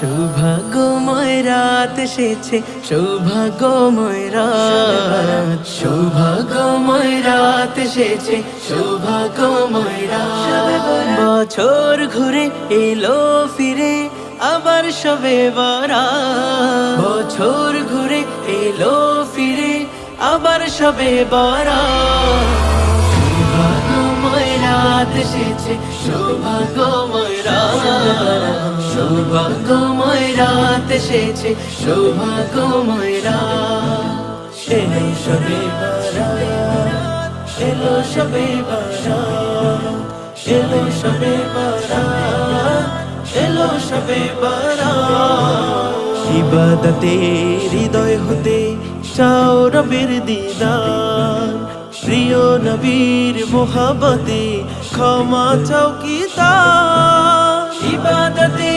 সৌভাগ্যময় রাত এসেছে, সৌভাগ্যময় রাত, সৌভাগ্যময় রাত এসেছে, সৌভাগ্যময় রাত। বছর ঘুরে এলো ফিরে আবার শবে বরাত, বছর ঘুরে এলো ফিরে আবার শবে বরাত। সৌভাগ্যময় রাত এসেছে, সৌভাগ্যময় রাত, সৌভাগ্যময় রাত এসেছে, সৌভাগ্যময় রাত। এলো শবে বরাত, এলো শবে বরাত, এলো শবে বরাত, এলো শবে বরাত। ইবাদতে হৃদয় হতে চাও রবের দিদার, প্রিয় নবীর মোহাব্বতে ক্ষমা চাও কি তার। ইবাদতে